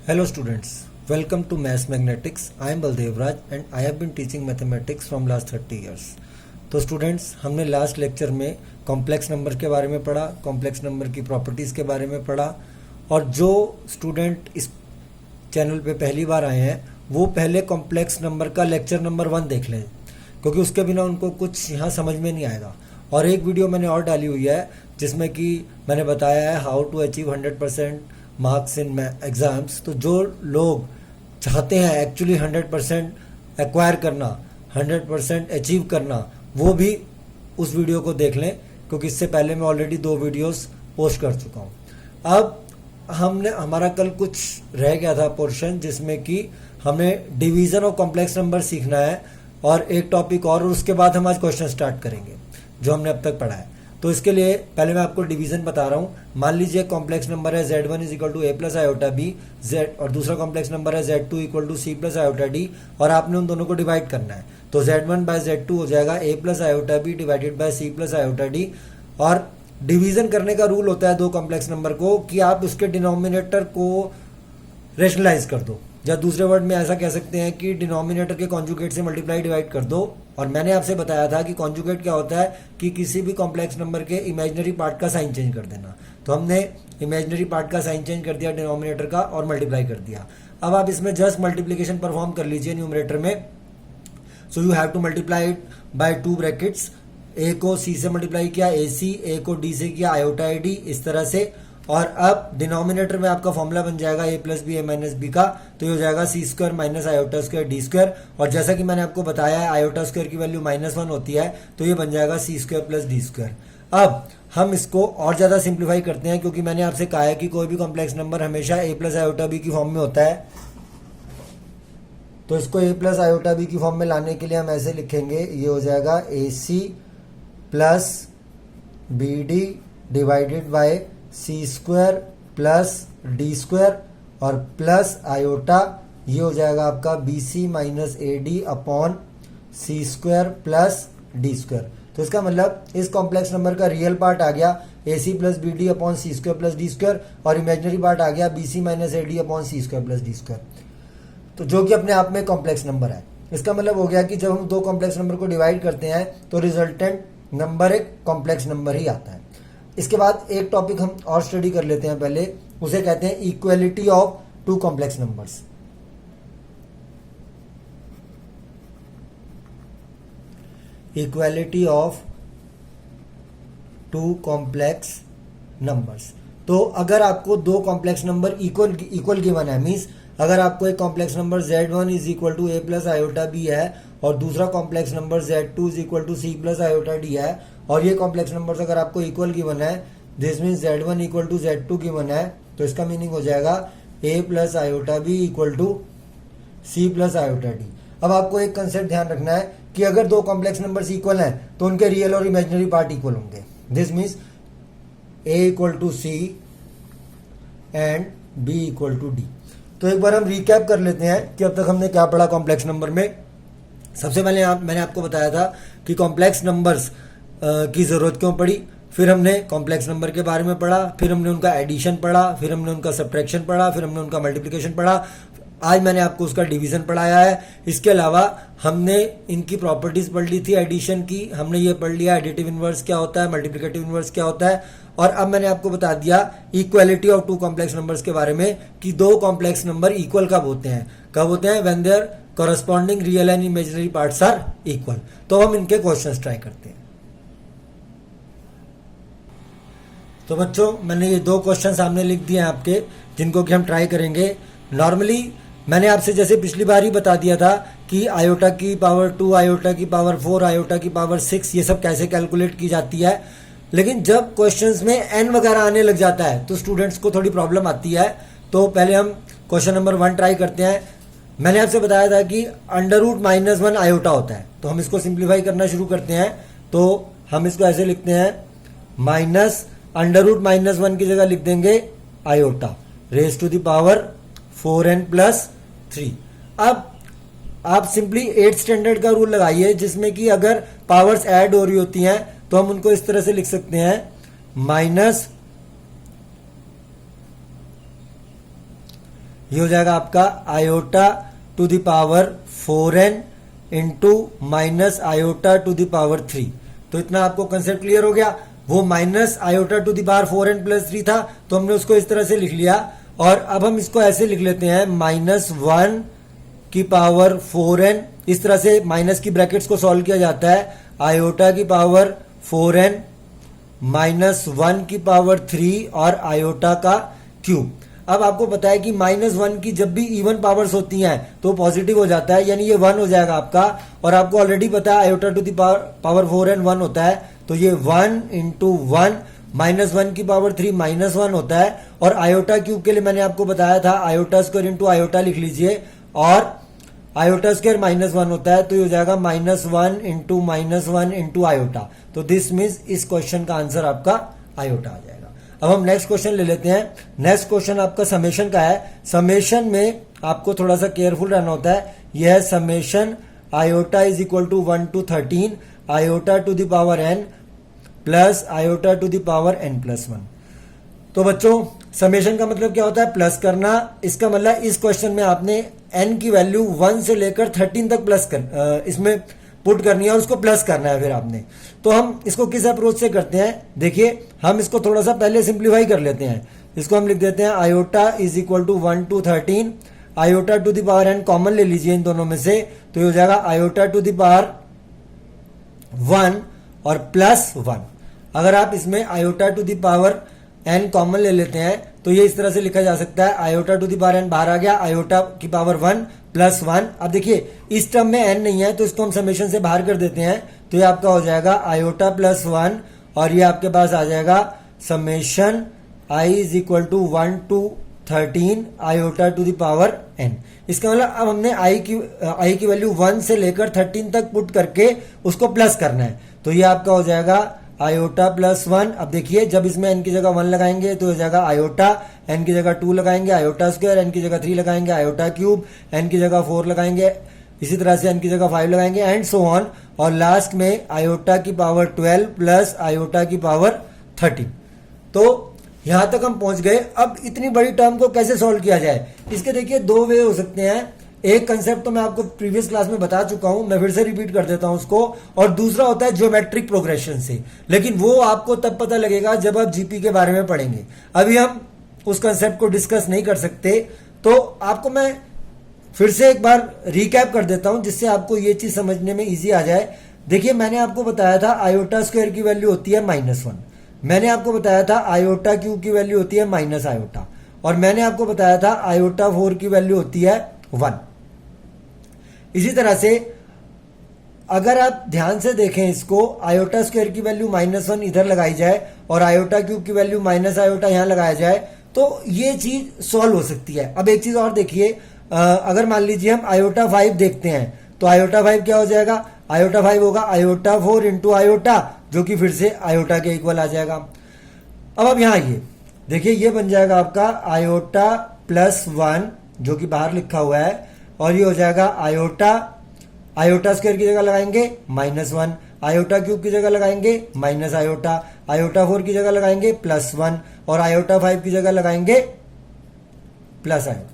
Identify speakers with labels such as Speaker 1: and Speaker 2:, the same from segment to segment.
Speaker 1: Hello students, welcome to Maths Magnetics. I am Baldev Raj and I have been teaching mathematics from last 30 years. तो students, हमने last lecture में complex number के बारे में पढ़ा, complex number की properties के बारे में पढ़ा। और जो स्टूडेंट इस चैनल पे पहली बार आए हैं वो पहले कॉम्प्लेक्स नंबर का लेक्चर नंबर 1 देख लें, क्योंकि उसके बिना उनको कुछ यहाँ समझ में नहीं आएगा। और एक वीडियो मैंने और डाली हुई है जिसमें कि मैंने बताया है how to achieve 100% marks in exams. तो जो लोग चाहते हैं एक्चुअली 100% एक्वायर करना, 100% अचीव करना, वो भी उस वीडियो को देख लें, क्योंकि इससे पहले मैं ऑलरेडी 2 वीडियोस पोस्ट कर चुका हूँ। अब हमारा कल कुछ रह गया था पोर्शन जिसमें कि हमें डिवीज़न ऑफ कॉम्प्लेक्स नंबर सीखना है और एक टॉपिक और उसके बाद हम आज क्वेश्चन स्टार्ट करेंगे जो हमने अब तक पढ़ा है। तो इसके लिए पहले मैं आपको डिवीजन बता रहा हूँ। मान लीजिए कॉम्प्लेक्स नंबर है z1 is equal to a plus iota b z, और दूसरा कॉम्प्लेक्स नंबर है z2 equal to c plus iota d, और आपने उन दोनों को डिवाइड करना है। तो z1 बाय z2 हो जाएगा a plus iota b divided by c plus iota d. और डिवीजन करने का रूल होता है दो कॉम्प्लेक्स नंबर को कि आप उसके डिनोमिनेटर को रेशनलाइज कर दो, या दूसरे वर्ड में ऐसा कह सकते हैं कि डिनोमिनेटर के कॉन्जुगेट से मल्टीप्लाई डिवाइड कर दो। और मैंने आपसे बताया था कि कॉन्जुगेट क्या होता है कि किसी भी कॉम्प्लेक्स नंबर के इमेजिनरी पार्ट का साइन चेंज कर देना। तो हमने इमेजिनरी पार्ट का साइन चेंज कर दिया डिनोमिनेटर का और मल्टीप्लाई कर दिया। अब आप इसमें जस्ट मल्टीप्लिकेशन परफॉर्म कर लीजिए न्यूमरेटर में। So you have to multiply it by 2 brackets. A को सी से मल्टीप्लाई किया ए सी, ए को डी से किया आयोटा आई डी, इस तरह से। और अब डिनोमिनेटर में आपका फॉर्मूला बन जाएगा A plus B A minus B का, तो ये हो जाएगा C square minus iota square D square. और जैसा कि मैंने आपको बताया है आयोटा स्क्वायर की वैल्यू -1 होती है, तो ये बन जाएगा C square plus D square. अब हम इसको और ज़्यादा सिंप्लीफाई करते हैं, क्योंकि मैंने आपसे कहा है कि कोई भी कॉम्प्लेक्स नंबर हमेशा ए प्लस आयोटा बी की फॉर्म में होता है। तो इसको ए प्लस आयोटा बी की फॉर्म में लाने के लिए हम ऐसे लिखेंगे, ये हो जाएगा A C plus B D divided by C square plus D square और प्लस आयोटा, ये हो जाएगा आपका B C minus A D upon C square plus D square. तो इसका मतलब इस कॉम्प्लेक्स नंबर का रियल पार्ट आ गया A C plus B D upon C square plus D square, और इमेजिनरी पार्ट आ गया B C minus A D upon C square plus D square, तो जो कि अपने आप में कॉम्प्लेक्स नंबर है। इसका मतलब हो गया कि जब हम दो कॉम्प्लेक्स नंबर को डिवाइड करते हैं तो रिजल्टेंट नंबर एक कॉम्प्लेक्स नंबर ही आता है। इसके बाद एक टॉपिक हम और स्टडी कर लेते हैं पहले, उसे कहते हैं equality of 2 complex numbers. Equality of 2 complex numbers. तो अगर आपको 2 कॉम्प्लेक्स नंबर इक्वल गिवन है, मीन्स अगर आपको एक complex number z1 is equal to a plus iota b है और दूसरा complex number z2 is equal to c plus iota d है, और ये कॉम्प्लेक्स नंबर्स अगर आपको इक्वल गिवन है, this means z1 equal to z2 given है, तो इसका मीनिंग हो जाएगा a plus iota b equal to c plus iota d. अब आपको एक कंसेप्ट ध्यान रखना है कि अगर 2 कॉम्प्लेक्स नंबर्स इक्वल हैं तो उनके रियल और इमेजिनरी पार्ट इक्वल होंगे। This means a equal to c and b equal to d। तो एक बार हम रिकैप कर लेते हैं कि अब तक हमने क्या पढ़ा कॉम्प्लेक्स नंबर में। सबसे पहले मैंने आपको बताया था कि कॉम्प्लेक्स नंबर्स की ज़रूरत क्यों पड़ी, फिर हमने कॉम्प्लेक्स नंबर के बारे में पढ़ा, फिर हमने उनका एडिशन पढ़ा, फिर हमने उनका सब्ट्रैक्शन पढ़ा, फिर हमने उनका मल्टीप्लिकेशन पढ़ा। आज मैंने आपको उसका डिवीज़न पढ़ाया है। इसके अलावा हमने इनकी प्रॉपर्टीज़ पढ़ ली थी एडिशन की, हमने ये पढ़ लिया एडिटिव इन्वर्स क्या होता है, मल्टीप्लिकेटिव इन्वर्स क्या होता है। और अब मैंने आपको बता दिया इक्वलिटी ऑफ 2 कॉम्प्लेक्स नंबर्स के बारे में कि 2 कॉम्प्लेक्स नंबर इक्वल कब होते हैं when their corresponding real and imaginary parts are equal. तो हम इनके क्वेश्चंस ट्राई करते हैं। तो बच्चों, मैंने ये 2 क्वेश्चन सामने लिख दिए हैं आपके, जिनको कि हम ट्राई करेंगे। नॉर्मली मैंने आपसे जैसे पिछली बार ही बता दिया था कि आयोटा की पावर 2, आयोटा की पावर 4, आयोटा की पावर 6 ये सब कैसे कैलकुलेट की जाती है। लेकिन जब क्वेश्चंस में n वगैरह आने लग जाता है तो स्टूडेंट्स को थोड़ी प्रॉब्लम आती है। तो पहले हम क्वेश्चन नंबर 1 ट्राई करते हैं। मैंने आपसे बताया था कि √-1 आयोटा होता है, तो हम इसको सिंप्लीफाई करना शुरू करते हैं। तो हम इसको ऐसे लिखते हैं, माइनस √-1 की जगह लिख देंगे iota raise to the power 4n plus 3। अब आप सिंपली 8th स्टैंडर्ड का रूल लगाइए, जिसमें कि अगर पावर्स ऐड हो रही होती हैं तो हम उनको इस तरह से लिख सकते हैं, माइनस ये हो जाएगा आपका iota to the power 4n into minus iota to the power 3। तो इतना आपको कंसेप्ट क्लियर हो गया। वो minus iota to the power 4n plus 3 था, तो हमने उसको इस तरह से लिख लिया। और अब हम इसको ऐसे लिख लेते हैं -1 की पावर 4n। इस तरह से माइनस की ब्रैकेट्स को सॉल्व किया जाता है। आयोटा की पावर 4n -1 की पावर 3 और आयोटा का क्यूब। अब आपको पता है कि -1 की जब भी इवन पावर्स होती हैं तो पॉजिटिव हो जाता है, यानी ये 1 हो जाएगा आपका। और आपको ऑलरेडी पता है iota to the power 4n 1 होता है, तो ये 1 इंटू 1 -1 की पावर 3 -1 होता है। और आयोटा क्यूब के लिए मैंने आपको बताया था आयोटा स्क्वायर इंटू आयोटा लिख लीजिए, और आयोटा स्क्वायर -1 होता है, तो ये हो जाएगा -1 इंटू -1 इंटू आयोटा। तो दिस मीन्स इस क्वेश्चन का आंसर आपका आयोटा आ जाएगा। अब हम नेक्स्ट क्वेश्चन ले लेते हैं। नेक्स्ट क्वेश्चन आपका समेशन का है। समेशन में आपको थोड़ा सा केयरफुल रहना होता है। यह है summation iota is equal to 1 to 13 iota to the power n plus iota to the power n plus 1। तो बच्चों समेशन का मतलब क्या होता है? प्लस करना। इसका मतलब इस क्वेश्चन में आपने n की वैल्यू 1 से लेकर 13 तक प्लस कर इसमें पुट करनी है और उसको प्लस करना है फिर आपने। तो हम इसको किस अप्रोच से करते हैं? देखिए हम इसको थोड़ा सा पहले सिंप्लीफाई कर लेते हैं। इसको हम लिख देते हैं iota is equal to 1 to 13 iota to the power n common ले लीजिए इन दोनों में से, तो ये हो जाएगा आयोटा टू द पावर 1 और प्लस 1। अगर आप इसमें iota to the power n common ले लेते हैं तो ये इस तरह से लिखा जा सकता है iota to the power n बाहर आ गया, आयोटा की पावर 1 प्लस 1। अब देखिए इस टर्म में n नहीं है तो इसको हम समेशन से बाहर कर देते हैं, तो ये आपका हो जाएगा आयोटा प्लस 1 और ये आपके पास आ जाएगा summation i is equal to 1 to 13 iota to the power n। इसका मतलब अब हमने i की वैल्यू 1 से लेकर 13 तक पुट करके उसको प्लस करना है, तो ये आपका हो जाएगा आयोटा प्लस 1। अब देखिए जब इसमें n की जगह 1 लगाएंगे तो हो जाएगा आयोटा, n की जगह 2 लगाएंगे आयोटा स्क्वायर, n की जगह 3 लगाएंगे आयोटा क्यूब, n की जगह 4 लगाएंगे, इसी तरह से n की जगह 5 लगाएंगे एंड सो ऑन। और लास्ट में आयोटा की पावर 12 प्लस आयोटा की पावर 13। तो यहां तक हम पहुंच गए। अब इतनी बड़ी टर्म को कैसे सॉल्व किया जाए? इसके देखिए दो वे हो सकते हैं। एक कंसेप्ट तो मैं आपको प्रीवियस क्लास में बता चुका हूं, मैं फिर से रिपीट कर देता हूं उसको। और दूसरा होता है ज्योमेट्रिक प्रोग्रेशन से, लेकिन वो आपको तब पता लगेगा जब आप जीपी के बारे में पढ़ेंगे। अभी हम उस कंसेप्ट को डिस्कस नहीं कर सकते, तो आपको मैं फिर से एक बार रिकैप कर देता हूं जिससे आपको ये चीज समझने में इजी आ जाए। देखिए मैंने आपको बताया था आयोटा स्क्वायर की वैल्यू होती है -1, मैंने आपको बताया था आयोटा क्यूब की वैल्यू होती है माइनस आयोटा, और मैंने आपको बताया था आयोटा 4 की वैल्यू होती है 1। इसी तरह से अगर आप ध्यान से देखें इसको, आयोटा स्क्वायर की वैल्यू -1 इधर लगाई जाए और आयोटा क्यूब की वैल्यू माइनस आयोटा यहां लगाया जाए तो ये चीज सॉल्व हो सकती है। अब एक चीज और देखिए, अगर मान लीजिए हम आयोटा 5 देखते हैं तो आयोटा 5 क्या हो जाएगा? आयोटा 5 होगा आयोटा 4 इंटू आयोटा, जो कि फिर से आयोटा के इक्वल आ जाएगा। अब यहां ये देखिए ये बन जाएगा आपका आयोटा प्लस 1 जो कि बाहर लिखा हुआ है, और ये हो जाएगा आयोटा स्क्वायर की जगह लगाएंगे -1, आयोटा क्यूब की जगह लगाएंगे माइनस आयोटा, आयोटा 4 की जगह लगाएंगे +1 और आयोटा 5 की जगह लगाएंगे प्लस आयोटा।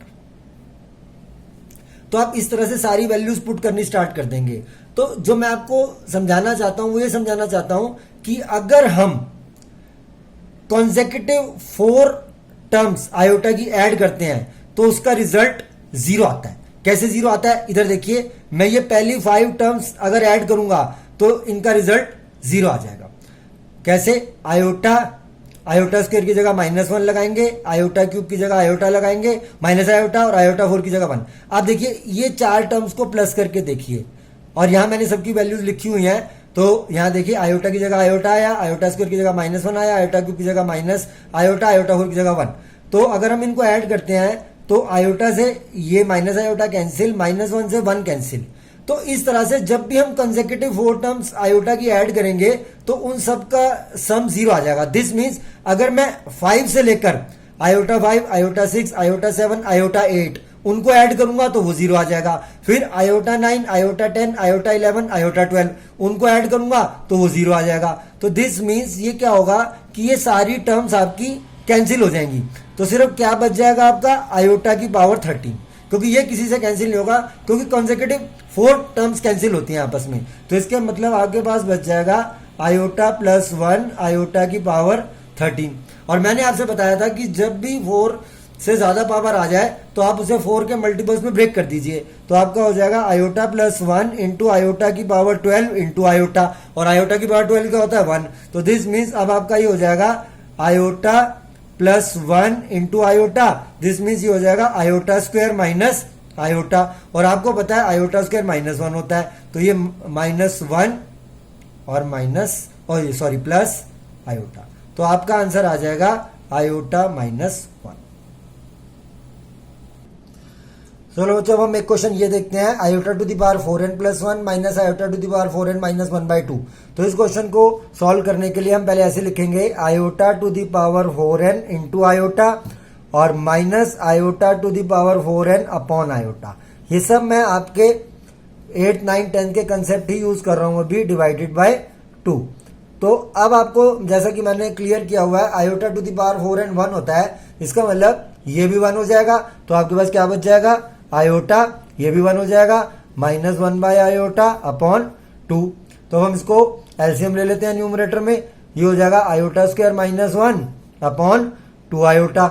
Speaker 1: तो आप इस तरह से सारी वैल्यूज पुट करनी स्टार्ट कर देंगे। तो जो मैं आपको समझाना चाहता हूं वो ये समझाना चाहता हूं कि अगर हम कॉन्सेक्यूटिव 4 टर्म्स आयोटा की ऐड करते हैं तो उसका रिजल्ट 0 आता है। कैसे 0 आता है? इधर देखिए, मैं ये पहली 5 टर्म्स अगर ऐड करूंगा तो इनका रिजल्ट 0 आ जाएगा। कैसे? आयोटा स्क्वायर की जगह -1 लगाएंगे, आयोटा क्यूब की जगह आयोटा लगाएंगे माइनस आयोटा, और आयोटा 4 की जगह 1। आप देखिए ये 4 टर्म्स को प्लस करके देखिए, और यहां मैंने सबकी वैल्यूज लिखी हुई हैं। तो यहां देखिए आयोटा की जगह आयोटा आया, आयोटा स्क्वायर की जगह -1 आया, आयोटा क्यूब की जगह माइनस आयोटा, आयोटा 4 की जगह 1। तो अगर हम इनको ऐड करते हैं तो आयोटा से ये माइनस आयोटा कैंसिल, -1 से 1 कैंसिल। तो इस तरह से जब भी हम कंसेक्यूटिव 4 टर्म्स आयोटा की ऐड करेंगे तो उन सब का सम 0 आ जाएगा। दिस मीन्स अगर मैं 5 से लेकर आयोटा 5, आयोटा 6, आयोटा 7, आयोटा 8 उनको ऐड करूंगा तो वो 0 आ जाएगा। फिर आयोटा 9, आयोटा 10, आयोटा 11, आयोटा 12 उनको ऐड करूंगा तो वो 0 आ जाएगा। तो दिस मीन्स ये क्या होगा कि ये सारी टर्म्स आपकी कैंसिल हो जाएंगी। तो सिर्फ क्या बच जाएगा आपका आयोटा की पावर 13, क्योंकि ये किसी से कैंसिल नहीं होगा, क्योंकि कॉन्सेक्यूटिव 4 टर्म्स कैंसिल होती हैं आपस में। तो इसके मतलब आपके पास बच जाएगा आयोटा प्लस 1 आयोटा की पावर 13। और मैंने आपसे बताया था कि जब भी 4 से ज्यादा पावर आ जाए तो आप उसे 4 के मल्टीपल्स में ब्रेक कर दीजिए। तो आपका हो जाएगा आयोटा प्लस 1 इंटू आयोटा की पावर 12 इंटू आयोटा, और आयोटा की पावर 12 क्या होता है 1। तो दिस मीन्स अब आपका ये हो जाएगा iota plus 1 into iota, this means ये हो जाएगा आयोटा स्क्वायर माइनस आयोटा। और आपको पता है आयोटा स्क्वायर -1 होता है, तो ये -1 और प्लस आयोटा। तो आपका आंसर आ जाएगा आयोटा -1। चलो बच्चों, अब हम एक क्वेश्चन ये देखते हैं, iota to the power 4n plus 1 minus iota to the power 4n minus 1/2। तो इस क्वेश्चन को सॉल्व करने के लिए हम पहले ऐसे लिखेंगे, iota to the power 4n into iota और minus iota to the power 4n upon iota. ये सब मैं आपके 8, 9, 10 के कंसेप्ट ही यूज कर रहा हूं अभी, डिवाइडेड बाय 2। तो अब आपको जैसा कि मैंने क्लियर किया हुआ है, iota to the power 4n 1 होता है, इसका मतलब ये भी 1 हो जाएगा। तो आपके पास क्या बच जाएगा, आयोटा, ये भी 1 हो जाएगा, -1 बाय आयोटा अपॉन 2। तो हम इसको एलसीएम ले लेते हैं न्यूमरेटर में, ये हो जाएगा आयोटा स्क्वायर -1 अपॉन 2 आयोटा।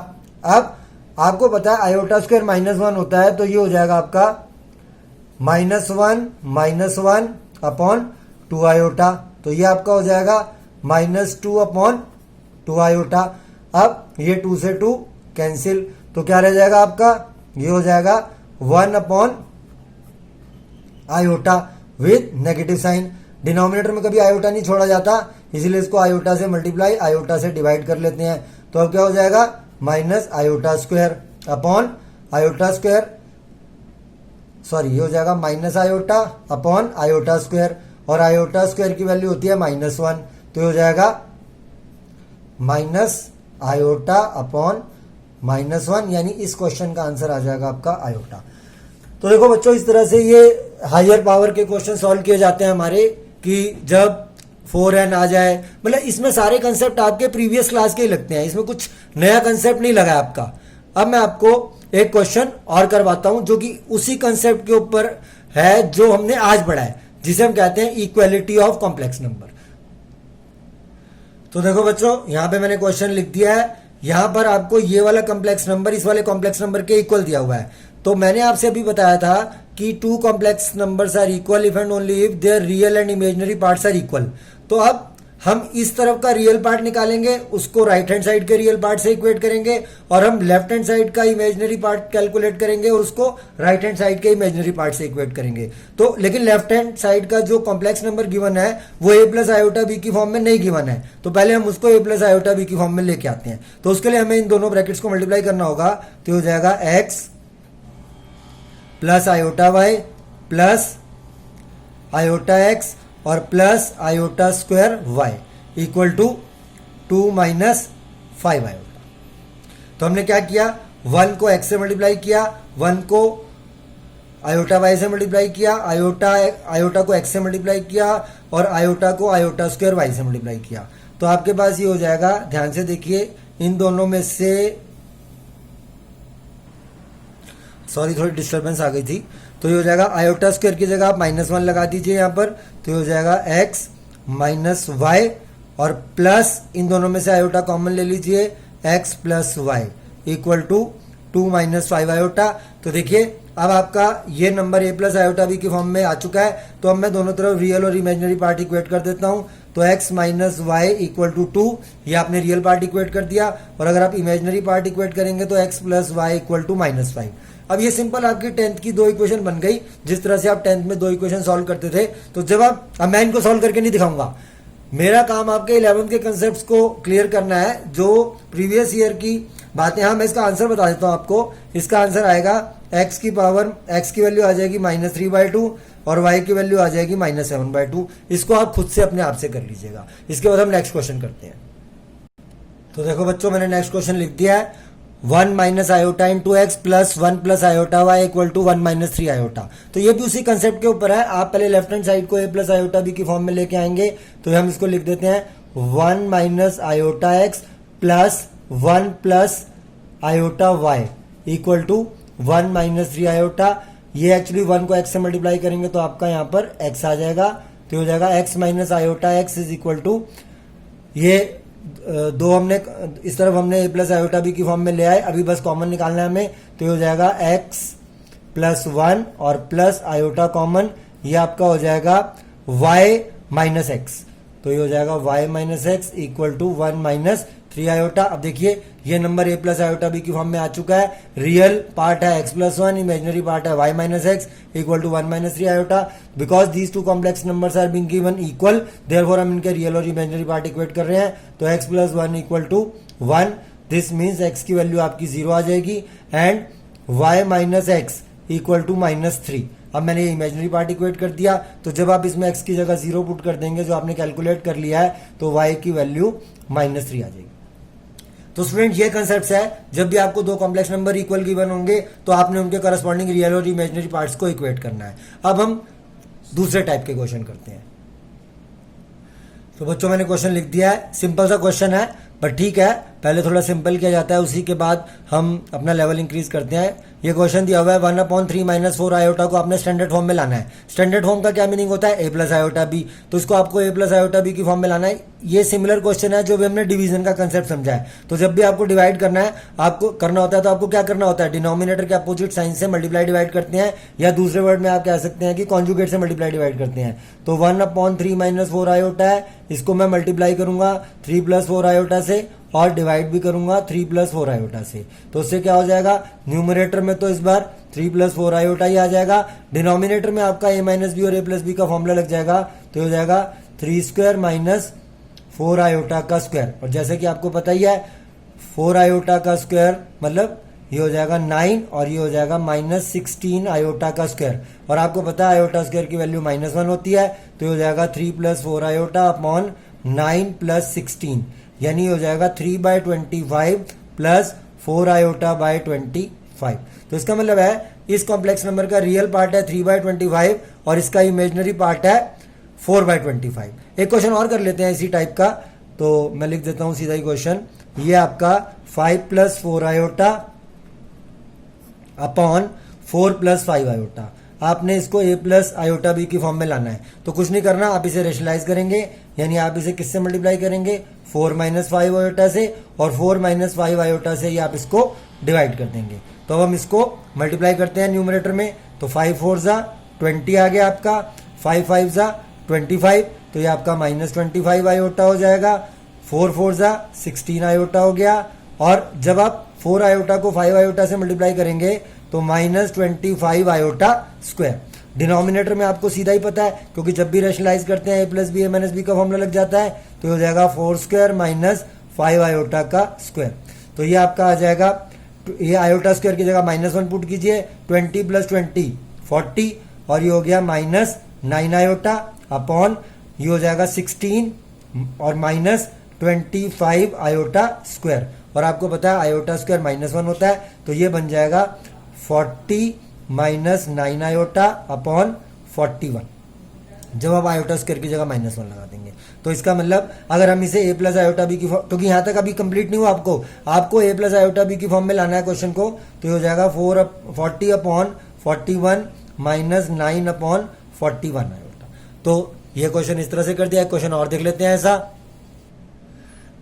Speaker 1: अब आपको पता है आयोटा स्क्वायर -1 होता है, तो ये हो जाएगा आपका -1 अपॉन 2 आयोटा। तो ये आपका हो जाएगा -2 अपॉन 2 आयोटा। अब ये 2 से 2 कैंसिल, तो क्या रह जाएगा आपका, ये हो जाएगा 1 upon iota with negative sign. Denominator में कभी आयोटा नहीं छोड़ा जाता, इसीलिए इसको आयोटा से मल्टीप्लाई आयोटा से डिवाइड कर लेते हैं। तो अब क्या हो जाएगा, minus iota square upon iota square, ये हो जाएगा minus iota upon iota square, और आयोटा स्क्वायर की वैल्यू होती है -1। तो ये हो जाएगा माइनस आयोटा अपॉन -1, यानी इस क्वेश्चन का आंसर आ जाएगा आपका आयोटा। तो देखो बच्चों, इस तरह से ये हायर पावर के क्वेश्चन सॉल्व किए जाते हैं हमारे, कि जब 4n आ जाए, मतलब इसमें सारे कंसेप्ट आपके प्रीवियस क्लास के ही लगते हैं, इसमें कुछ नया कंसेप्ट नहीं लगा है आपका। अब मैं आपको एक क्वेश्चन और करवाता हूं जो कि उसी कंसेप्ट के ऊपर है जो हमने आज पढ़ा है, जिसे हम कहते हैं इक्वालिटी ऑफ कॉम्प्लेक्स नंबर। तो देखो बच्चों, यहां पे मैंने क्वेश्चन लिख दिया है, यहां पर आपको ये वाला कॉम्प्लेक्स नंबर इस वाले कॉम्प्लेक्स नंबर के इक्वल दिया हुआ है। तो मैंने आपसे अभी बताया था कि 2 complex numbers are equal if and only if their real and imaginary parts are equal. तो अब हम इस तरफ का रियल पार्ट निकालेंगे, उसको राइट हैंड साइड के रियल पार्ट से इक्वेट करेंगे, और हम लेफ्ट हैंड साइड का इमेजिनरी पार्ट कैलकुलेट करेंगे और उसको राइट हैंड साइड के इमेजिनरी पार्ट से इक्वेट करेंगे। तो लेकिन लेफ्ट हैंड साइड का जो कॉम्प्लेक्स नंबर गिवन है वो a प्लस आयोटा बी की फॉर्म में नहीं गिवन है, तो पहले हम उसको a प्लस आयोटा बी की फॉर्म में लेके आते हैं। तो उसके लिए हमें इन दोनों ब्रैकेट्स को मल्टीप्लाई करना होगा, तो हो जाएगा x plus iota y plus iota x और plus iota square y equal to 2 minus 5 iota. तो हमने क्या किया, 1 को x से मल्टीप्लाई किया, 1 को आयोटा y से मल्टीप्लाई किया, आयोटा को x से मल्टीप्लाई किया, और आयोटा को आयोटा स्क्वायर y से मल्टीप्लाई किया। तो आपके पास ये हो जाएगा, ध्यान से देखिए, इन दोनों में से थोड़ी डिस्टर्बेंस आ गई थी। तो ये हो जाएगा आयोटा स्क्वायर की जगह आप -1 लगा दीजिए यहाँ पर, तो ये हो जाएगा x माइनस y, और प्लस इन दोनों में से आयोटा कॉमन ले लीजिए, x plus y equal to 2 minus 5 iota. तो देखिए अब आपका ये number a plus iota b की फॉर्म में आ चुका है। तो अब मैं दोनों तरफ रियल और इमेजिनरी पार्ट इक्वेट कर देता हूं। तो x minus y equal to 2, ये आपने रियल पार्ट इक्वेट कर दिया, और अगर आप इमेजिनरी पार्ट इक्वेट करेंगे तो x plus y equal to -5। अब ये सिंपल आपकी 10th की 2 इक्वेशन बन गई, जिस तरह से आप 10th में 2 इक्वेशन सॉल्व करते थे। तो जब अब मैं इनको सॉल्व करके नहीं दिखाऊंगा, मेरा काम आपके 11th के कंसेप्ट्स को क्लियर करना है, जो प्रीवियस ईयर की बातें। हाँ, मैं इसका आंसर बता देता हूं आपको। इसका आंसर आएगा x की पावर, x की वैल्यू आ जाएगी -3/2 और y की वैल्यू आ जाएगी -7/2। इसको आप खुद से अपने आप से कर लीजिएगा। इसके बाद हम नेक्स्ट क्वेश्चन करते हैं। तो देखो बच्चों, मैंने नेक्स्ट क्वेश्चन लिख दिया है, 1 minus iota into x plus 1 plus iota Y equal to 1 minus 3 iota. तो ये भी उसी कंसेप्ट के ऊपर है। आप पहले लेफ्ट हैंड साइड को a प्लस आयोटा बी की फॉर्म में लेके आएंगे। तो हम इसको लिख देते हैं 1 minus iota x plus 1 plus iota Y equal to 1 minus 3 iota, ये एक्चुअली 1 को x से मल्टीप्लाई करेंगे तो आपका यहाँ पर x आ जाएगा, तो हो जाएगा x minus iota x is equal to, ये दो हमने इस तरफ हमने a प्लस आयोटा बी की फॉर्म में ले आए, अभी बस कॉमन निकालना है हमें, तो हो जाएगा x प्लस 1 और प्लस आयोटा कॉमन, ये आपका हो जाएगा y माइनस एक्स, तो ये हो जाएगा y minus x equal to 1 minus 3 iota. अब देखिए ये number a plus iota b की फॉर्म में आ चुका है, रियल पार्ट है x प्लस 1, इमेजिनरी पार्ट है y minus x equal to 1 minus 3 iota. Because these two complex numbers are being given equal, therefore हम इनके रियल और इमेजिनरी पार्ट इक्वेट कर रहे हैं, तो x plus 1 equal to 1, this means x की value आपकी 0 आ जाएगी and y minus x equal to minus 3। अब मैंने ये इमेजिनरी पार्ट इक्वेट कर दिया, तो जब आप इसमें x की जगह 0 पुट कर देंगे जो आपने कैलकुलेट कर लिया है, तो y की वैल्यू माइनस 3 आ जाएगी। तो स्टूडेंट ये कंसेप्ट है, जब भी आपको दो कॉम्प्लेक्स नंबर इक्वल गिवन होंगे तो आपने उनके करस्पॉन्डिंग रियल और इमेजिनरी पार्ट्स को इक्वेट करना है। अब हम दूसरे टाइप के क्वेश्चन करते हैं। तो बच्चों मैंने क्वेश्चन लिख दिया है, सिंपल सा क्वेश्चन है पर ठीक है, पहले थोड़ा सिंपल किया जाता है, उसी के बाद हम अपना लेवल इंक्रीज करते हैं। ये क्वेश्चन दिया हुआ है 1/3 माइनस 4 आयोटा को आपने स्टैंडर्ड फॉर्म में लाना है। स्टैंडर्ड फॉर्म का क्या मीनिंग होता है, a प्लस आयोटा बी, तो इसको आपको a प्लस आयोटा बी की फॉर्म में लाना है। ये सिमिलर क्वेश्चन है जो भी हमने डिवीजन का कंसेप्ट समझा है। तो जब भी आपको डिवाइड करना है, आपको करना होता है, तो आपको क्या करना होता है, डिनोमिनेटर के अपोजिट साइन से मल्टीप्लाई डिवाइड करते हैं, या दूसरे वर्ड में आप कह सकते हैं कि कॉन्जुगेट से मल्टीप्लाई डिवाइड करते हैं। तो 1/3 माइनस 4 आयोटा है, इसको मैं मल्टीप्लाई करूंगा 3 प्लस 4 आयोटा से और डिवाइड भी करूंगा 3 प्लस 4 आयोटा से, तो उससे क्या हो जाएगा, न्यूमरेटर में तो इस बार 3 प्लस 4 आयोटा ही आ जाएगा, डिनोमिनेटर में आपका a माइनस बी और a प्लस बी का फॉर्मूला लग जाएगा, तो हो जाएगा 3 स्क्वायर माइनस 4 आयोटा का स्क्वायर। और जैसे कि आपको पता ही है 4 आयोटा का स्क्वायर मतलब ये हो जाएगा 9 और ये हो जाएगा माइनस 16 आयोटा का स्क्वायर, और आपको पता है आयोटा स्क्वायर की वैल्यू -1 होती है, तो हो जाएगा 3 प्लस 4 आयोटा अपॉन 9 प्लस 16, यानी हो जाएगा 3/25 प्लस 4 आयोटा बाय 25। तो इसका मतलब है इस कॉम्प्लेक्स नंबर का रियल पार्ट है 3/25 और इसका इमेजिनरी पार्ट है 4/25। एक क्वेश्चन और कर लेते हैं इसी टाइप का, तो मैं लिख देता हूं सीधा ही क्वेश्चन, ये आपका 5 plus 4 iota upon 4 plus 5 iota, आपने इसको a प्लस आयोटा बी की फॉर्म में लाना है। तो कुछ नहीं करना, आप इसे रेशनलाइज करेंगे, यानी आप इसे किससे मल्टीप्लाई करेंगे, 4 माइनस 5 आयोटा से, और 4 माइनस 5 आयोटा से ही आप इसको डिवाइड कर देंगे। तो अब हम इसको मल्टीप्लाई करते हैं न्यूमरेटर में, तो 5 4 जा 20 आ गया आपका, 5 5 जा 25, तो ये आपका -25 आयोटा हो जाएगा, 4 4 जा 16 आयोटा हो गया, और जब आप 4 आयोटा को 5 आयोटा से मल्टीप्लाई करेंगे तो -25 आयोटा स्क्वायर। डिनोमिनेटर में आपको सीधा ही पता है, क्योंकि जब भी रेशनलाइज करते हैं a plus b a minus B का फॉर्मूला लग जाता है, तो हो जाएगा 4 स्क्वायर माइनस 5 आयोटा का स्क्वायर। तो ये आपका आ जाएगा, ये आयोटा स्क्वायर की जगह -1 पुट कीजिए, 20 प्लस 20 40, और ये हो गया -9 आयोटा अपॉन ये हो जाएगा 16 और -25 आयोटा स्क्वायर, और आपको पता है आयोटा स्क्वायर -1 होता है, तो ये बन जाएगा 40 माइनस 9 आयोटा अपॉन 41। जब आप आयोटा स्क्वायर की जगह -1 लगा देंगे, तो इसका मतलब अगर हम इसे a प्लस आयोटा बी की फॉर्म, क्योंकि यहाँ तक अभी कंप्लीट नहीं हुआ, आपको a प्लस आयोटा बी की फॉर्म में लाना है क्वेश्चन को, तो ये हो जाएगा 40 अपॉन 41 माइनस 9 अपॉन 41 आयोटा। तो ये क्वेश्चन इस तरह से कर दिया। क्वेश्चन और देख लेते हैं ऐसा,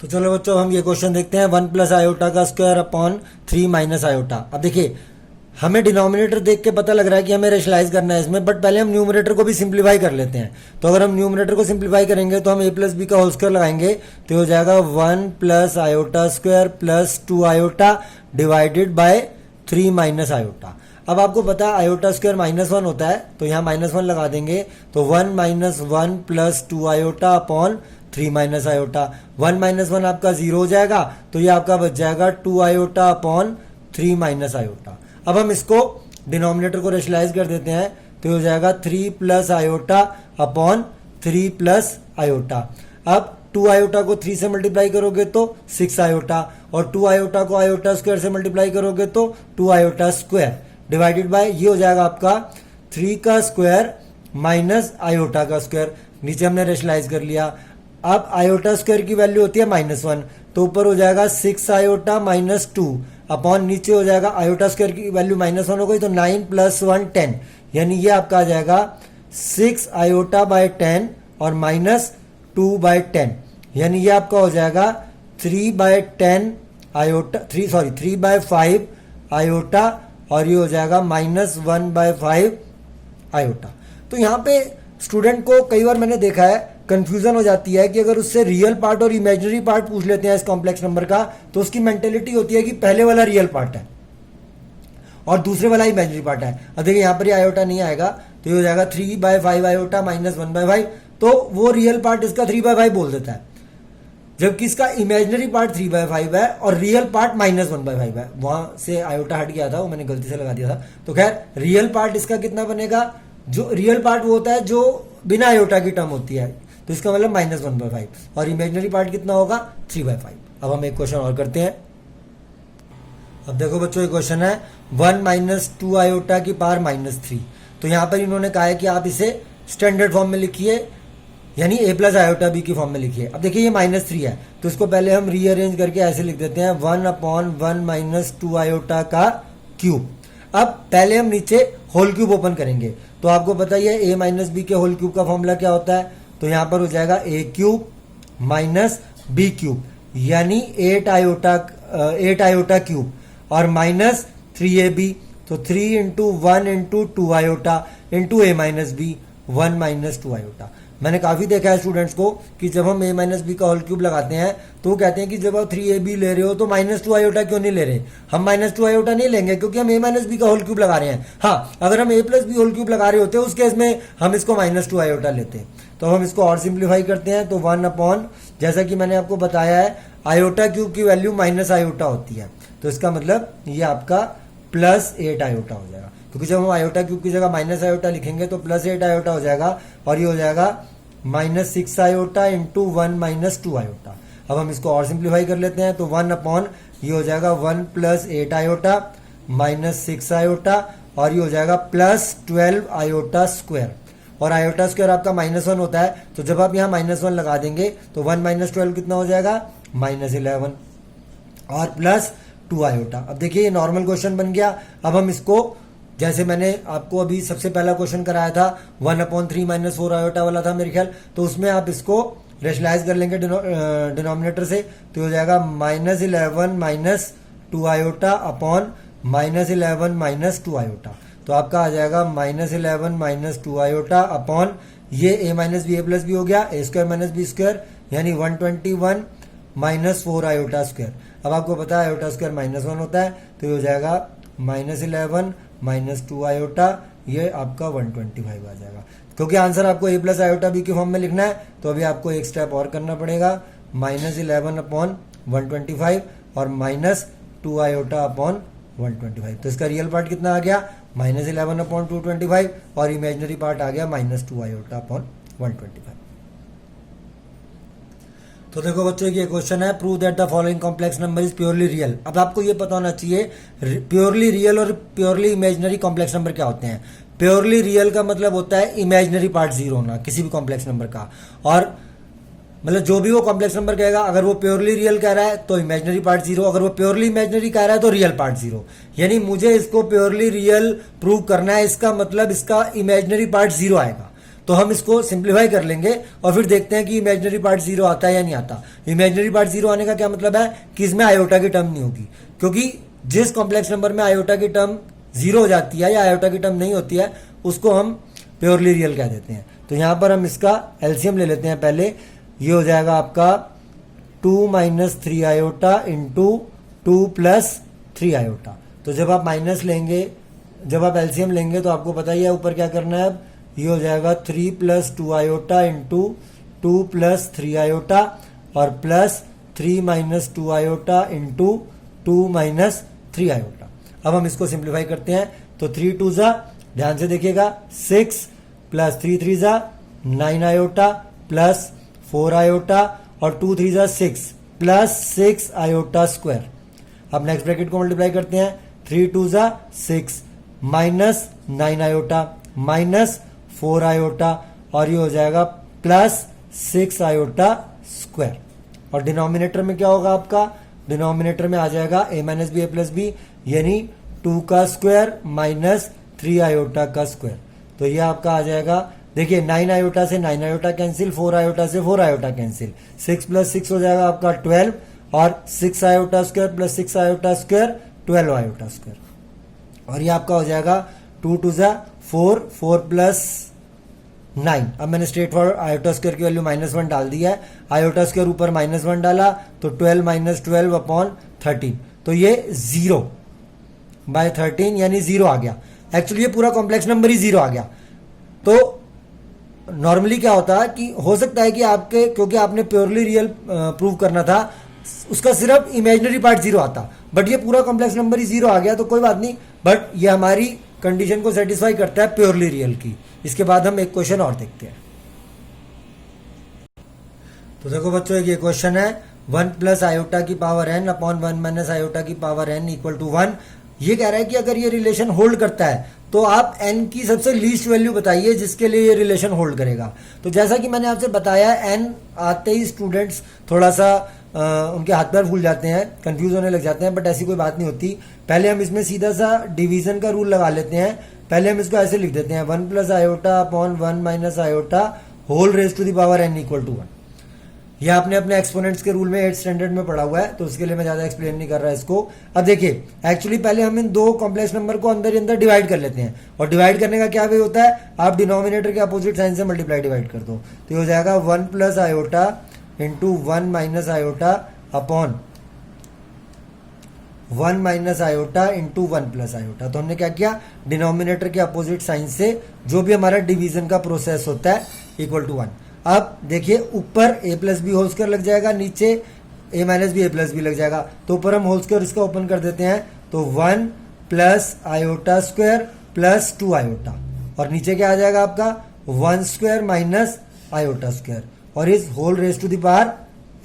Speaker 1: तो चलो बच्चों हम ये क्वेश्चन देखते हैं, 1 प्लस आयोटा का स्क्वायर अपॉन 3 माइनस आयोटा। अब देखिए हमें डिनोमिनेटर देख के पता लग रहा है कि हमें रेशनलाइज करना है इसमें, बट पहले हम न्यूमरेटर को भी सिंप्लीफाई कर लेते हैं। तो अगर हम न्यूमरेटर को सिंप्लीफाई करेंगे तो हम a प्लस बी का होल स्क्वायर लगाएंगे, तो हो जाएगा 1 plus iota square plus 2 iota divided by 3 minus iota. अब आपको पता है आयोटा स्क्वायर -1 होता है, तो यहाँ -1 लगा देंगे, तो 1 minus 1 plus 2 iota upon 3 minus iota. 1 minus 1 आपका 0 हो जाएगा, तो ये आपका बच जाएगा 2 आयोटा अपॉन 3 माइनस आयोटा। अब हम इसको डिनोमिनेटर को रेशनलाइज कर देते हैं, तो हो जाएगा 3 plus iota upon 3 plus iota. अब 2 आयोटा को 3 से मल्टीप्लाई करोगे तो 6 आयोटा, और 2 आयोटा को आयोटा स्क्वायर से मल्टीप्लाई करोगे तो 2 आयोटा स्क्वायर डिवाइडेड बाय ये हो जाएगा आपका 3 का स्क्वायर माइनस आयोटा का स्क्वायर। नीचे हमने रेशनलाइज कर लिया। अब आयोटा स्क्वायर की वैल्यू होती है -1, तो ऊपर हो जाएगा 6 आयोटा माइनस 2 अपॉन नीचे हो जाएगा आयोटा स्क्वायर की वैल्यू -1 हो गई, तो 9 + 1 10, यानी ये आपका आ जाएगा 6 आयोटा बाय 10 और -2/10, यानी ये आपका हो जाएगा 3/10 आयोटा 3/5 आयोटा, और ये हो जाएगा -1/5 आयोटा। तो यहाँ पे स्टूडेंट को कई बार मैंने देखा है कंफ्यूजन हो जाती है कि अगर उससे रियल पार्ट और इमेजिनरी पार्ट पूछ लेते हैं इस कॉम्प्लेक्स नंबर का, तो उसकी मेंटेलिटी होती है कि पहले वाला रियल पार्ट है और दूसरे वाला इमेजिनरी पार्ट है। अब देखिए यहाँ पर ये आयोटा नहीं आएगा, तो ये हो जाएगा 3/5 आयोटा -1/5, तो वो रियल पार्ट इसका 3/5 बोल देता है, जबकि इसका इमेजिनरी पार्ट 3/5 है और रियल पार्ट -1/5 है। वहां से आयोटा हट गया था, वो मैंने गलती से लगा दिया था। तो खैर रियल पार्ट इसका कितना बनेगा, जो रियल पार्ट वो होता है जो बिना आयोटा की टर्म होती है, तो इसका मतलब -1/5, और इमेजिनरी पार्ट कितना होगा 3/5। अब हम एक क्वेश्चन और करते हैं। अब देखो बच्चों, ये क्वेश्चन है 1 - 2 आयोटा की पावर -3। तो यहां पर इन्होंने कहा है कि आप इसे स्टैंडर्ड फॉर्म में लिखिए, यानी a + आयोटा b की फॉर्म में लिखिए। अब देखिए ये -3 है, तो इसको पहले हम रीअरेंज करके ऐसे लिख देते हैं 1/1 - 2 आयोटा का क्यूब। अब पहले हम नीचे होल क्यूब ओपन करेंगे, तो आपको पता ही है a - b के होल क्यूब का फॉर्मूला क्या होता है, तो यहां पर हो जाएगा a³ - b³, यानी 8 आयोटा क्यूब और -3ab, तो 3 × 1 × 2 iota into a - b, 1 - 2 iota. मैंने काफी देखा है स्टूडेंट्स को कि जब हम a - b का होल क्यूब लगाते हैं तो वो कहते हैं कि जब आप 3ab ले रहे हो तो -2 आयोटा क्यों नहीं ले रहे। हम -2 आयोटा नहीं लेंगे क्योंकि हम a - b का होल क्यूब लगा रहे हैं। हाँ, अगर हम a + b होल क्यूब लगा रहे होते उस केस में हम इसको -2 आयोटा लेते। तो हम इसको और सिंप्लीफाई करते हैं, तो 1 जैसा कि मैंने आपको बताया है आयोटा क्यूब की वैल्यू माइनस आयोटा होती है, तो इसका मतलब ये आपका +8 आयोटा हो जाएगा, क्योंकि जब हम आयोटा क्यूब की जगह माइनस आयोटा लिखेंगे तो +8 आयोटा हो जाएगा, और ये हो जाएगा -6 आयोटा इंटू 1 - 2 आयोटा। अब हम इसको और सिंप्लीफाई कर लेते हैं, तो 1 ये हो जाएगा 1 + 8 आयोटा -6 आयोटा, और ये हो जाएगा +12 आयोटा स्क्वायर। और आयोटा स्क्वायर आपका -1 होता है, तो जब आप यहाँ -1 लगा देंगे तो 1 - 12 कितना हो जाएगा -11 और +2 आयोटा। अब देखिए ये नॉर्मल क्वेश्चन बन गया। अब हम इसको जैसे मैंने आपको अभी सबसे पहला क्वेश्चन कराया था 1/3 - 4 आयोटा वाला था मेरे ख्याल, तो उसमें आप इसको रेशनलाइज कर लेंगे डिनोमिनेटर से, तो हो जाएगा -11 - 2 आयोटा अपॉन -11 - 2 आयोटा। तो आपका आ जाएगा -11 - 2 आयोटा अपॉन ये a - b a + b हो गया, a² - b², यानी 121 - 4 आयोटा स्क्वायर। अब आपको पता है आयोटा स्क्वायर -1 होता है, तो ये हो जाएगा -11 - 2 आयोटा, ये आपका 125 आ जाएगा। क्योंकि आंसर आपको a + आयोटा b की फॉर्म में लिखना है, तो अभी आपको एक स्टेप और करना पड़ेगा, -11 अपॉन 125 और -2 आयोटा अपॉन 125। तो इसका रियल पार्ट कितना आ गया -11 अपॉन 225, और इमेजिनरी पार्ट आ गया -2 आयोटा अपॉन 125। तो देखो बच्चों, ये क्वेश्चन है prove that the following complex number is purely real. अब आपको ये पता होना चाहिए प्योरली रियल और प्योरली इमेजिनरी कॉम्प्लेक्स नंबर क्या होते हैं। प्योरली रियल का मतलब होता है इमेजिनरी पार्ट 0 होना किसी भी कॉम्प्लेक्स नंबर का, और मतलब जो भी वो कॉम्प्लेक्स नंबर कहेगा, अगर वो प्योरली रियल कह रहा है तो इमेजिनरी पार्ट 0, अगर वो प्योरली इमेजिनरी कह रहा है तो रियल पार्ट 0। यानी मुझे इसको प्योरली रियल प्रूव करना है, इसका मतलब इसका इमेजिनरी पार्ट 0 आएगा। तो हम इसको सिंप्लीफाई कर लेंगे और फिर देखते हैं कि इमेजिनरी पार्ट 0 आता है या नहीं आता। इमेजिनरी पार्ट 0 आने का क्या मतलब है कि इसमें आयोटा की टर्म नहीं होगी, क्योंकि जिस कॉम्प्लेक्स नंबर में आयोटा की टर्म 0 हो जाती है या आयोटा की टर्म नहीं होती है उसको हम प्योरली रियल कह देते हैं। तो यहां पर हम इसका एलसीएम ले लेते हैं पहले। ये हो जाएगा आपका 2 - 3 आयोटा इंटू 2 + 3 आयोटा। तो जब आप माइनस लेंगे, जब आप एलसीएम लेंगे तो आपको पता ही है ऊपर क्या करना है। अब ये हो जाएगा 3 + 2 आयोटा इंटू 2 + 3 आयोटा और +3 - 2 आयोटा इंटू 2 - 3 आयोटा। अब हम इसको सिंप्लीफाई करते हैं, तो 3 2 जा, ध्यान से देखिएगा, 6 + 3 3 जा 9 आयोटा प्लस 4 आयोटा और 2 3 जा 6 प्लस 6 आयोटा स्क्वायर। अब नेक्स्ट ब्रैकेट को मल्टीप्लाई करते हैं, 3 2 जा 6 माइनस 9 आयोटा माइनस 4 आयोटा और ये हो जाएगा प्लस 6 आयोटा स्क्वायर। और डिनोमिनेटर में क्या होगा आपका डिनोमिनेटर में आ जाएगा a minus b a plus b, यानी 2 का स्क्वायर माइनस 3 आयोटा का स्क्वायर। तो ये आपका आ जाएगा, देखिए 9 आयोटा से 9 आयोटा कैंसिल, 4 आयोटा से 4 आयोटा कैंसिल, 6 प्लस 6 हो जाएगा आपका 12, और 6 iota square plus 6 iota square 12 iota square, और ये आपका हो जाएगा 2 टू जा 4, 4 प्लस 9। अब मैंने स्ट्रेट फॉरवर्ड आयोटा स्क्वायर की वैल्यू -1 डाल दिया है, आयोटा स्क्वायर ऊपर -1 डाला तो 12 माइनस 12 अपॉन 13, तो ये 0 बाय 13 यानी 0 आ गया। एक्चुअली ये पूरा कॉम्प्लेक्स नंबर ही 0 आ गया। तो नॉर्मली क्या होता है कि हो सकता है कि आपके, क्योंकि आपने प्योरली रियल प्रूव करना था, उसका सिर्फ इमेजिनरी पार्ट 0 आता, बट ये पूरा कॉम्प्लेक्स नंबर ही 0 आ गया, तो कोई बात नहीं, बट ये हमारी कंडीशन को सेटिस्फाई करता है प्योरली रियल की। इसके बाद हम एक क्वेश्चन और देखते हैं। तो देखो बच्चों, एक ये क्वेश्चन है 1 प्लस आयोटा की power n upon 1 minus iota की पावर n इक्वल टू 1। ये कह रहा है कि अगर ये रिलेशन होल्ड करता है तो आप n की सबसे लीस्ट वैल्यू बताइए जिसके लिए ये रिलेशन होल्ड करेगा। तो जैसा कि मैंने आपसे बताया, n आते ही स्टूडेंट्स थोड़ा सा उनके हाथ पैर फूल जाते हैं, कंफ्यूज होने लग जाते हैं, बट ऐसी कोई बात नहीं होती। पहले हम इसमें सीधा सा डिवीजन का रूल लगा लेते हैं। पहले हम इसको ऐसे लिख देते हैं 1 plus iota upon 1 minus iota whole raise to the power n equal to 1। यह आपने अपने एक्सपोनेंट्स के रूल में 8th स्टैंडर्ड में पढ़ा हुआ है, तो उसके लिए मैं ज्यादा एक्सप्लेन नहीं कर रहा इसको। अब देखिए, एक्चुअली पहले हम इन दो कॉम्प्लेक्स नंबर को अंदर ही अंदर डिवाइड कर लेते हैं, और डिवाइड करने का क्या वे होता है, आप डिनोमिनेटर के अपोजिट साइन से मल्टीप्लाई डिवाइड कर दो, तो ये हो जाएगा 1 plus iota into 1 minus iota upon 1 minus iota into 1 plus iota. तो हमने क्या किया, डिनोमिनेटर के अपोजिट साइन से जो भी हमारा डिवीजन का प्रोसेस होता है इक्वल टू 1। अब देखिए, ऊपर a plus b whole square लग जाएगा, नीचे a minus b a plus b लग जाएगा। तो ऊपर हम होल स्क्वायर इसका ओपन कर देते हैं, तो 1 plus iota square plus 2 iota, और नीचे क्या आ जाएगा आपका 1 स्क्वायर माइनस आयोटा स्क्वायर, और is whole raise to the power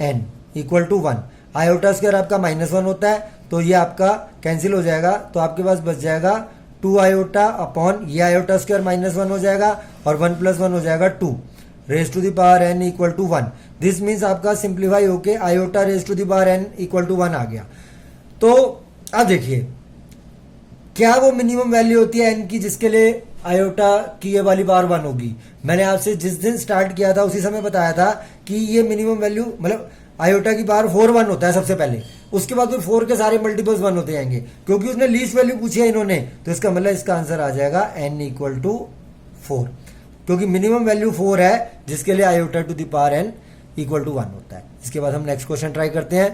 Speaker 1: n equal to 1। Iota square आपका -1 होता है, तो ये आपका कैंसिल हो जाएगा, तो आपके पास बच जाएगा 2 आयोटा अपॉन ये आयोटा स्क्वायर -1 हो जाएगा, और 1 प्लस 1 हो जाएगा 2 raise to the power n equal to 1। This means आपका सिंप्लीफाई होके iota raise to the power n equal to 1 आ गया। तो अब देखिए, क्या वो मिनिमम वैल्यू होती है n की जिसके लिए आयोटा की ये वाली पावर 1 होगी। मैंने आपसे जिस दिन स्टार्ट किया था उसी समय बताया था कि ये मिनिमम वैल्यू, मतलब आयोटा की पावर 4 1 होता है सबसे पहले, उसके बाद फिर 4 के सारे मल्टीपल्स 1 होते जाएंगे, क्योंकि उसने लीस्ट वैल्यू पूछी है इन्होंने, तो इसका मतलब इसका आंसर आ जाएगा n इक्वल टू 4, क्योंकि मिनिमम वैल्यू 4 है जिसके लिए iota to the power n equal to 1 होता है। इसके बाद हम नेक्स्ट क्वेश्चन ट्राई करते हैं।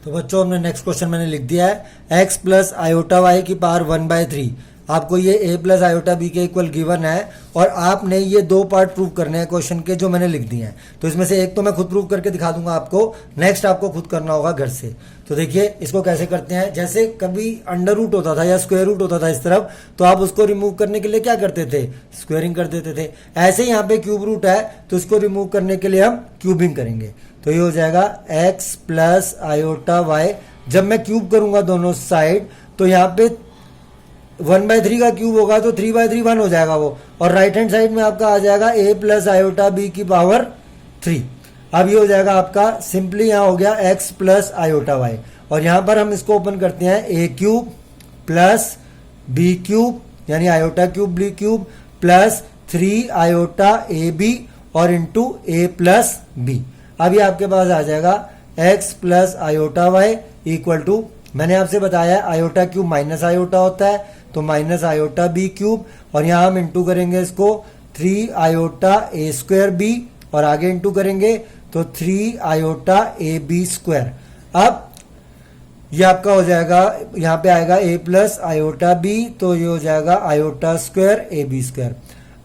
Speaker 1: तो बच्चों, हमने नेक्स्ट क्वेश्चन मैंने लिख दिया है x प्लस आयोटा वाई की पावर 1/3। आपको ये a प्लस आयोटा बी के इक्वल गिवन है, और आपने ये दो पार्ट प्रूव करने हैं क्वेश्चन के जो मैंने लिख दिए हैं। तो इसमें से एक तो मैं खुद प्रूव करके दिखा दूंगा आपको, नेक्स्ट आपको खुद करना होगा घर से। तो देखिए, इसको कैसे करते हैं, जैसे कभी अंडर रूट होता था या स्क्वायर रूट होता था इस तरफ, तो आप उसको रिमूव करने के लिए क्या करते थे, स्क्वेयरिंग कर देते थे। ऐसे यहाँ पे क्यूब रूट है, तो इसको रिमूव करने के लिए हम क्यूबिंग करेंगे। तो ये हो जाएगा x प्लस आयोटा वाई। जब मैं क्यूब करूंगा दोनों साइड, तो यहाँ पे 1/3 का क्यूब होगा तो 3/3 1 हो जाएगा वो, और राइट हैंड साइड में आपका आ जाएगा a प्लस आयोटा बी की पावर 3। अब ये हो जाएगा आपका सिंपली, यहाँ हो गया x प्लस आयोटा वाई, और यहाँ पर हम इसको ओपन करते हैं a cube plus b cube यानी iota cube b cube plus 3 iota A B और इंटू a प्लस बी। अब ये आपके पास आ जाएगा x plus iota Y equal to, मैंने आपसे बताया आयोटा क्यूब माइनस आयोटा होता है, तो माइनस आयोटा बी क्यूब, और यहां हम इंटू करेंगे इसको 3 आयोटा ए स्क्वायर बी, और आगे इंटू करेंगे तो 3 आयोटा ए बी स्क्वायर। अब ये आपका हो जाएगा, यहाँ पे आएगा a प्लस आयोटा बी, तो ये हो जाएगा iota square a b square.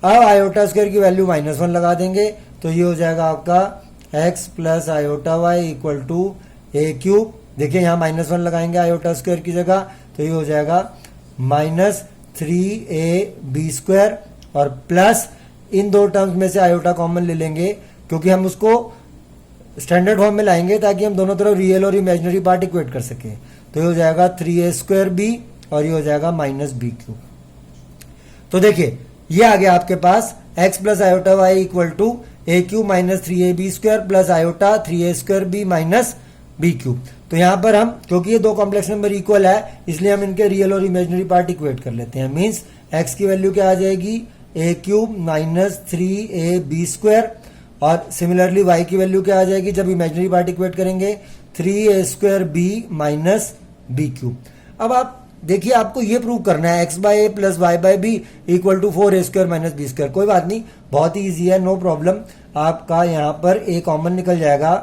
Speaker 1: अब आयोटा स्क्वायर की वैल्यू -1 लगा देंगे, तो ये हो जाएगा आपका x plus iota Y equal to a cube. देखिए, यहाँ -1 लगाएंगे आयोटा स्क्वायर की जगह, तो ये हो जाएगा -3ab स्क्वायर, और प्लस इन दो टर्म्स में से आयोटा कॉमन ले लेंगे, क्योंकि हम उसको स्टैंडर्ड फॉर्म में लाएंगे ताकि हम दोनों तरफ रियल और इमेजिनरी पार्ट इक्वेट कर सके। तो ये हो जाएगा 3a स्क्वायर बी, और ये हो जाएगा -b क्यूब। तो देखिए, ये आ गया आपके पास x plus iota Y equal to a cube minus 3ab square plus iota 3a square b minus b cube. तो यहाँ पर हम, क्योंकि ये दो कॉम्प्लेक्स नंबर इक्वल है, इसलिए हम इनके रियल और इमेजिनरी पार्ट इक्वेट कर लेते हैं। मीन्स x की वैल्यू क्या आ जाएगी, a cube minus 3ab square, और सिमिलरली y की वैल्यू क्या आ जाएगी जब इमेजिनरी पार्ट इक्वेट करेंगे, 3a square b minus b cube. अब आप देखिए, आपको ये प्रूव करना है x by a plus y by b equal to 4a square minus b square. कोई बात नहीं, बहुत ही ईजी है, नो प्रॉब्लम। आपका यहाँ पर a कॉमन निकल जाएगा,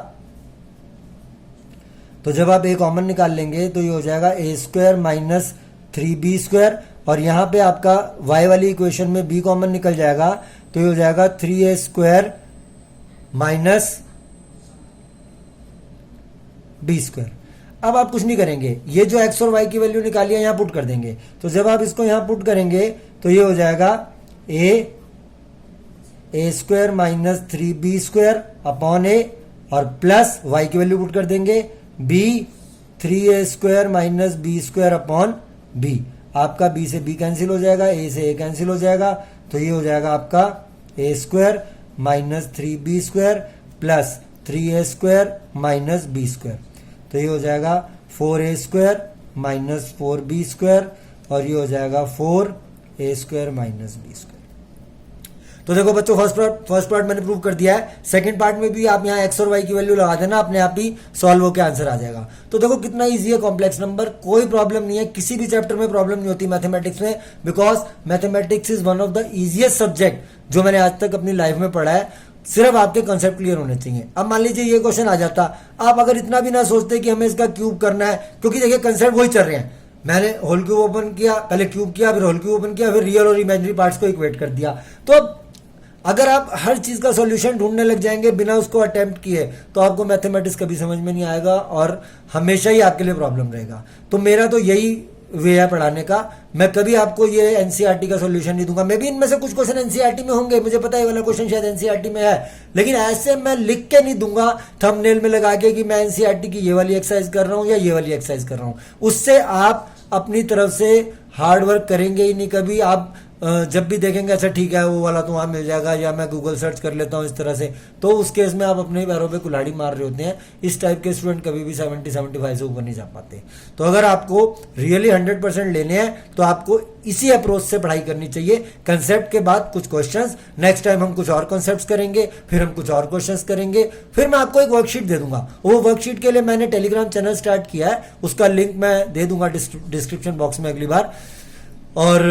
Speaker 1: तो जब आप a कॉमन निकाल लेंगे तो ये हो जाएगा a square minus 3b square, और यहाँ पे आपका y वाली इक्वेशन में b कॉमन निकल जाएगा, तो ये हो जाएगा 3a square minus b square. अब आप कुछ नहीं करेंगे, ये जो x और y की वैल्यू निकाली है यहाँ पुट कर देंगे। तो जब आप इसको यहाँ पुट करेंगे तो ये हो जाएगा a square minus 3b square upon a, और प्लस y की वैल्यू पुट कर देंगे b 3a square minus b square upon b। आपका b से b कैंसिल हो जाएगा, a से a कैंसिल हो जाएगा, तो ये हो जाएगा आपका a square minus 3b square plus 3a square minus b square. तो ये हो जाएगा 4a square minus 4b square, और ये हो जाएगा 4a square minus b square. तो देखो बच्चों, फर्स्ट पार्ट मैंने प्रूव कर दिया है। सेकंड पार्ट में भी आप यहाँ x और y की वैल्यू लगा देना, अपने आप ही सॉल्व होकर आंसर आ जाएगा। तो देखो कितना इजी है कॉम्प्लेक्स नंबर, कोई प्रॉब्लम नहीं है, किसी भी चैप्टर में प्रॉब्लम नहीं होती मैथमेटिक्स में, because mathematics is one of the easiest subject जो मैंने आज तक अपनी लाइफ में पढ़ा है। सिर्फ आपके कंसेप्ट क्लियर होने चाहिए। अब मान लीजिए ये क्वेश्चन आ जाता, आप अगर इतना भी ना सोचते कि हमें इसका क्यूब करना है, क्योंकि देखिए कंसेप्ट वही चल रहे हैं। मैंने होल क्यूब ओपन किया, पहले क्यूब किया, फिर होल क्यूब ओपन किया, फिर रियल और इमेजिनरी पार्ट्स को इक्वेट कर दिया। तो अब अगर आप हर चीज का सॉल्यूशन ढूंढने लग जाएंगे बिना उसको अटेम्प्ट किए, तो आपको मैथमेटिक्स कभी समझ में नहीं आएगा और हमेशा ही आपके लिए प्रॉब्लम रहेगा। तो मेरा तो यही वे है पढ़ाने का। मैं कभी आपको ये एनसीईआरटी का सॉल्यूशन नहीं दूंगा। मे भी इनमें से कुछ क्वेश्चन एनसीईआरटी में होंगे, मुझे पता है ये वाला क्वेश्चन शायद एनसीईआरटी में है, लेकिन ऐसे मैं लिख के नहीं दूंगा थंबनेल में लगा के कि मैं एनसीईआरटी की ये वाली एक्सरसाइज कर रहा हूं या ये वाली एक्सरसाइज कर रहा हूं। उससे आप अपनी तरफ से हार्ड वर्क करेंगे ही नहीं कभी। आप जब भी देखेंगे अच्छा ठीक है वो वाला तो वहां मिल जाएगा, या मैं गूगल सर्च कर लेता हूं इस तरह से, तो उस केस में आप अपने पैरों पे कुल्हाड़ी मार रहे होते हैं। इस टाइप के स्टूडेंट कभी भी 70-75 से ऊपर नहीं जा पाते। तो अगर आपको रियली 100% लेने हैं तो आपको इसी अप्रोच से पढ़ाई करनी चाहिए। कंसेप्ट के बाद कुछ क्वेश्चंस, नेक्स्ट टाइम हम कुछ और कॉन्सेप्ट्स करेंगे, फिर हम कुछ और क्वेश्चंस करेंगे, फिर मैं आपको एक वर्कशीट दे दूंगा। वो वर्कशीट के लिए मैंने टेलीग्राम चैनल स्टार्ट किया है, उसका लिंक मैं दे दूंगा डिस्क्रिप्शन बॉक्स में अगली बार, और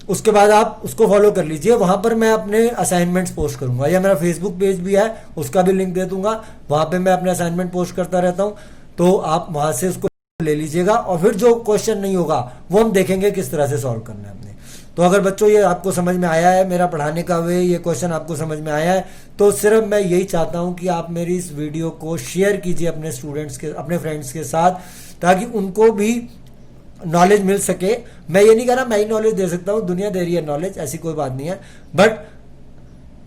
Speaker 1: उसके बाद आप उसको फॉलो कर लीजिए। वहां पर मैं अपने असाइनमेंट्स पोस्ट करूंगा, या मेरा फेसबुक पेज भी है उसका भी लिंक दे दूंगा, वहां पे मैं अपने असाइनमेंट पोस्ट करता रहता हूं। तो आप वहां से उसको ले लीजिएगा, और फिर जो क्वेश्चन नहीं होगा वो हम देखेंगे किस तरह से सॉल्व करना है हमने। तो अगर बच्चों ये आपको समझ में आया है, मेरा पढ़ाने का वे, ये क्वेश्चन आपको समझ में आया है, तो सिर्फ मैं यही चाहता हूं कि आप मेरी इस वीडियो को शेयर कीजिए अपने स्टूडेंट्स के, अपने फ्रेंड्स के साथ, ताकि उनको भी नॉलेज मिल सके। मैं ये नहीं कह रहा मैं ही नॉलेज दे सकता हूँ, दुनिया दे रही है नॉलेज, ऐसी कोई बात नहीं है, बट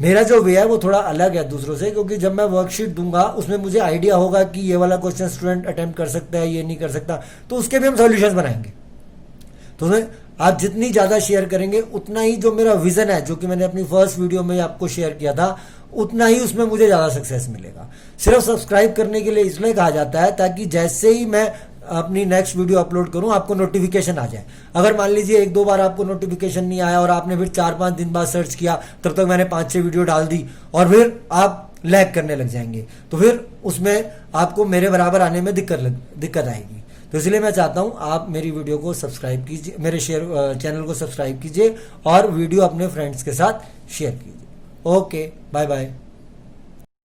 Speaker 1: मेरा जो वे है वो थोड़ा अलग है दूसरों से, क्योंकि जब मैं वर्कशीट दूंगा उसमें मुझे आइडिया होगा कि ये वाला क्वेश्चन स्टूडेंट अटेम्प्ट कर सकता है, ये नहीं कर सकता, तो उसके भी हम सॉल्यूशंस बनाएंगे। तो आप जितनी ज्यादा शेयर करेंगे उतना ही जो मेरा विजन है, जो कि मैंने अपनी फर्स्ट वीडियो में आपको शेयर किया था, उतना ही उसमें मुझे ज्यादा सक्सेस मिलेगा। सिर्फ सब्सक्राइब करने के लिए इसलिए कहा जाता है ताकि जैसे ही मैं अपनी नेक्स्ट वीडियो अपलोड करूं आपको नोटिफिकेशन आ जाए। अगर मान लीजिए 1-2 बार आपको नोटिफिकेशन नहीं आया और आपने फिर 4-5 दिन बाद सर्च किया, तब तक मैंने 5-6 वीडियो डाल दी और फिर आप लैग करने लग जाएंगे, तो फिर उसमें आपको मेरे बराबर आने में दिक्कत आएगी। तो इसलिए मैं चाहता हूं आप मेरी वीडियो को सब्सक्राइब कीजिए, मेरे चैनल को सब्सक्राइब कीजिए और वीडियो अपने फ्रेंड्स के साथ शेयर कीजिए। Okay, bye bye.